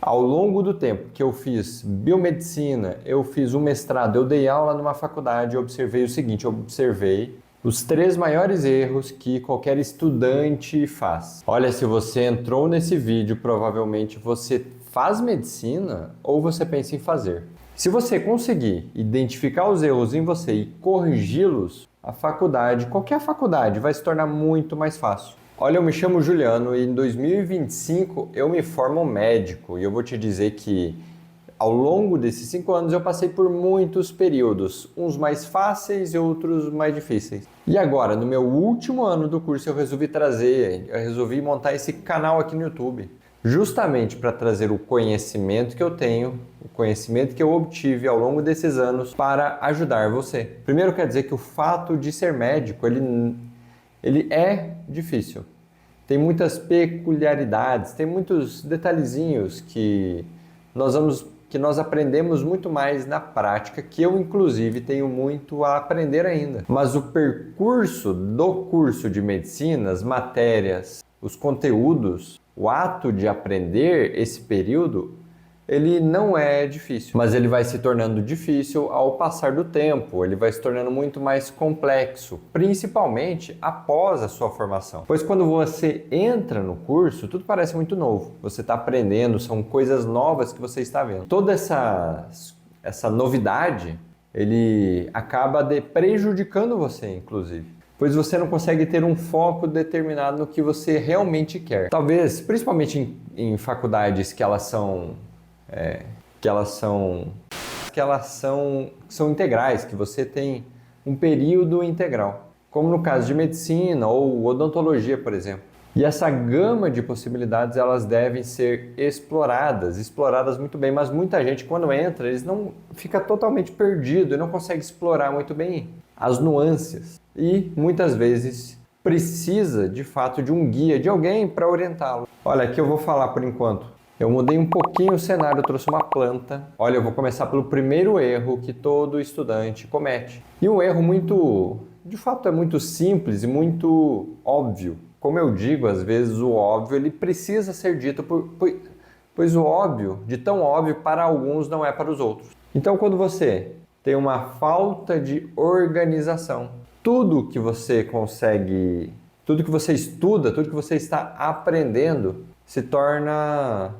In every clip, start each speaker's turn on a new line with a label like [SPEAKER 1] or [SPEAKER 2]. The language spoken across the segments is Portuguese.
[SPEAKER 1] Ao longo do tempo que eu fiz biomedicina, eu fiz um mestrado, eu dei aula numa faculdade e observei o seguinte, eu observei os 3 maiores erros que qualquer estudante faz. Olha, se você entrou nesse vídeo, provavelmente você faz medicina ou você pensa em fazer. Se você conseguir identificar os erros em você e corrigi-los, a faculdade, qualquer faculdade, vai se tornar muito mais fácil. Olha, eu me chamo Juliano e em 2025 eu me formo médico e eu vou te dizer que ao longo desses 5 anos eu passei por muitos períodos, uns mais fáceis e outros mais difíceis. E agora, no meu último ano do curso, eu resolvi montar esse canal aqui no YouTube, justamente para trazer o conhecimento que eu tenho, o conhecimento que eu obtive ao longo desses anos para ajudar você. Primeiro, quer dizer que o fato de ser médico, ele é difícil. Tem muitas peculiaridades, tem muitos detalhezinhos que nós aprendemos muito mais na prática, que eu inclusive tenho muito a aprender ainda. Mas o percurso do curso de medicina, as matérias, os conteúdos, o ato de aprender esse período, ele não é difícil, mas ele vai se tornando difícil ao passar do tempo, ele vai se tornando muito mais complexo, principalmente após a sua formação. Pois quando você entra no curso, tudo parece muito novo, você está aprendendo, são coisas novas que você está vendo. Toda essa novidade, ele acaba prejudicando você, inclusive. Pois você não consegue ter um foco determinado no que você realmente quer. Talvez, principalmente em faculdades que são integrais, que você tem um período integral, como no caso de medicina ou odontologia, por exemplo. E essa gama de possibilidades, elas devem ser exploradas muito bem, mas muita gente quando entra, eles não fica totalmente perdido e não consegue explorar muito bem as nuances e muitas vezes precisa de fato de um guia, de alguém para orientá-lo. Olha, aqui eu vou falar por enquanto. Eu mudei um pouquinho o cenário, eu trouxe uma planta. Olha, eu vou começar pelo primeiro erro que todo estudante comete. E um erro de fato é muito simples e muito óbvio. Como eu digo, às vezes o óbvio ele precisa ser dito, pois o óbvio, de tão óbvio para alguns, não é para os outros. Então, quando você tem uma falta de organização, tudo que você estuda, tudo que você está aprendendo, se torna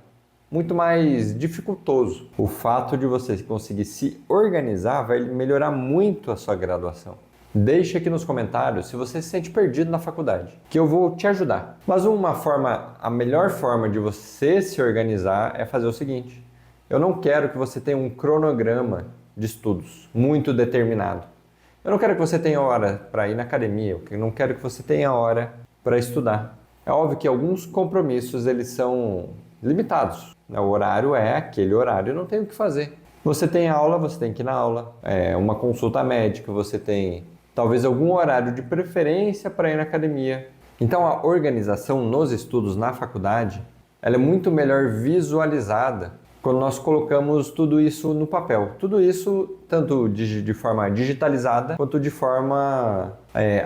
[SPEAKER 1] muito mais dificultoso. O fato de você conseguir se organizar vai melhorar muito a sua graduação. Deixe aqui nos comentários se você se sente perdido na faculdade, que eu vou te ajudar. Mas a melhor forma de você se organizar é fazer o seguinte. Eu não quero que você tenha um cronograma de estudos muito determinado. Eu não quero que você tenha hora para ir na academia, eu não quero que você tenha hora para estudar. É óbvio que alguns compromissos eles são limitados. O horário é aquele horário, não tem o que fazer. Você tem aula, você tem que ir na aula. Uma consulta médica, você tem talvez algum horário de preferência para ir na academia. Então a organização nos estudos na faculdade, ela é muito melhor visualizada quando nós colocamos tudo isso no papel. Tudo isso tanto de forma digitalizada quanto de forma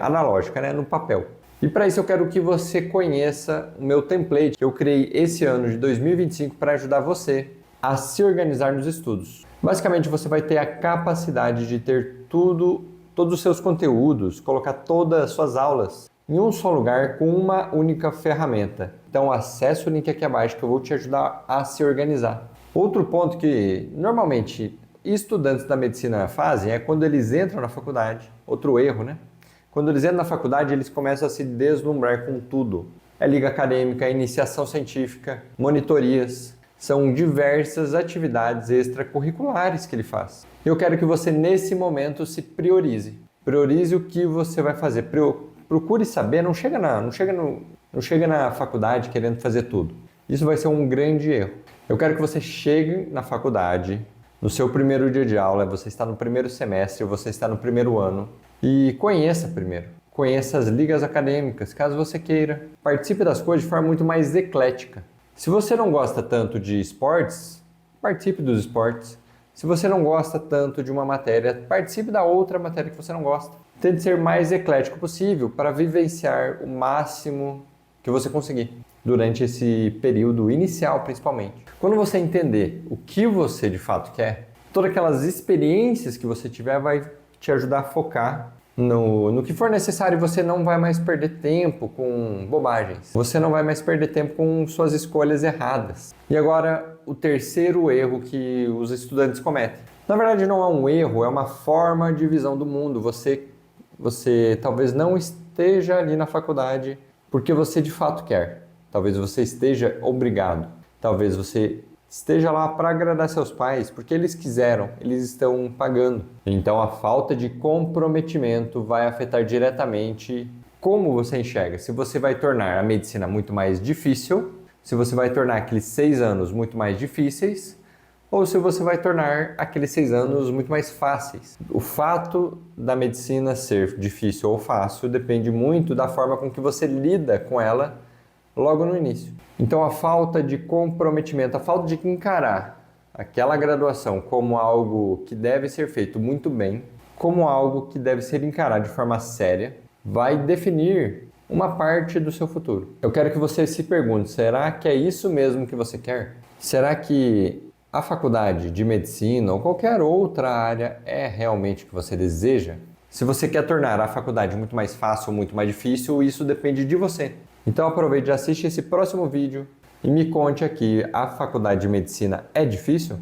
[SPEAKER 1] analógica, né, no papel. E para isso eu quero que você conheça o meu template que eu criei esse ano de 2025 para ajudar você a se organizar nos estudos. Basicamente você vai ter a capacidade de ter todos os seus conteúdos, colocar todas as suas aulas em um só lugar com uma única ferramenta. Então acesse o link aqui abaixo que eu vou te ajudar a se organizar. Outro ponto que normalmente estudantes da medicina fazem é quando eles entram na faculdade, outro erro, né? Quando eles entram na faculdade, eles começam a se deslumbrar com tudo. É liga acadêmica, iniciação científica, monitorias. São diversas atividades extracurriculares que ele faz. Eu quero que você, nesse momento, se priorize. Priorize o que você vai fazer. Procure saber, não chega na faculdade querendo fazer tudo. Isso vai ser um grande erro. Eu quero que você chegue na faculdade, no seu primeiro dia de aula, você está no primeiro semestre, você está no primeiro ano, e conheça primeiro. Conheça as ligas acadêmicas, caso você queira. Participe das coisas de forma muito mais eclética. Se você não gosta tanto de esportes, participe dos esportes. Se você não gosta tanto de uma matéria, participe da outra matéria que você não gosta. Tente ser mais eclético possível para vivenciar o máximo que você conseguir. durante esse período inicial, principalmente. Quando você entender o que você de fato quer, todas aquelas experiências que você tiver vai te ajudar a focar no que for necessário. Você não vai mais perder tempo com bobagens. Você não vai mais perder tempo com suas escolhas erradas. E agora, o terceiro erro que os estudantes cometem. Na verdade, não é um erro, é uma forma de visão do mundo. Você talvez não esteja ali na faculdade porque você de fato quer. Talvez você esteja obrigado. Talvez você esteja lá para agradar seus pais, porque eles quiseram, eles estão pagando. Então a falta de comprometimento vai afetar diretamente como você enxerga. Se você vai tornar a medicina muito mais difícil, se você vai tornar aqueles 6 anos muito mais difíceis, ou se você vai tornar aqueles 6 anos muito mais fáceis. O fato da medicina ser difícil ou fácil depende muito da forma com que você lida com ela logo no início. Então a falta de comprometimento, a falta de encarar aquela graduação como algo que deve ser feito muito bem, como algo que deve ser encarado de forma séria, vai definir uma parte do seu futuro. Eu quero que você se pergunte, será que é isso mesmo que você quer? Será que a faculdade de medicina ou qualquer outra área é realmente o que você deseja? Se você quer tornar a faculdade muito mais fácil ou muito mais difícil, isso depende de você. Então aproveite e assiste esse próximo vídeo e me conte aqui, a faculdade de medicina é difícil?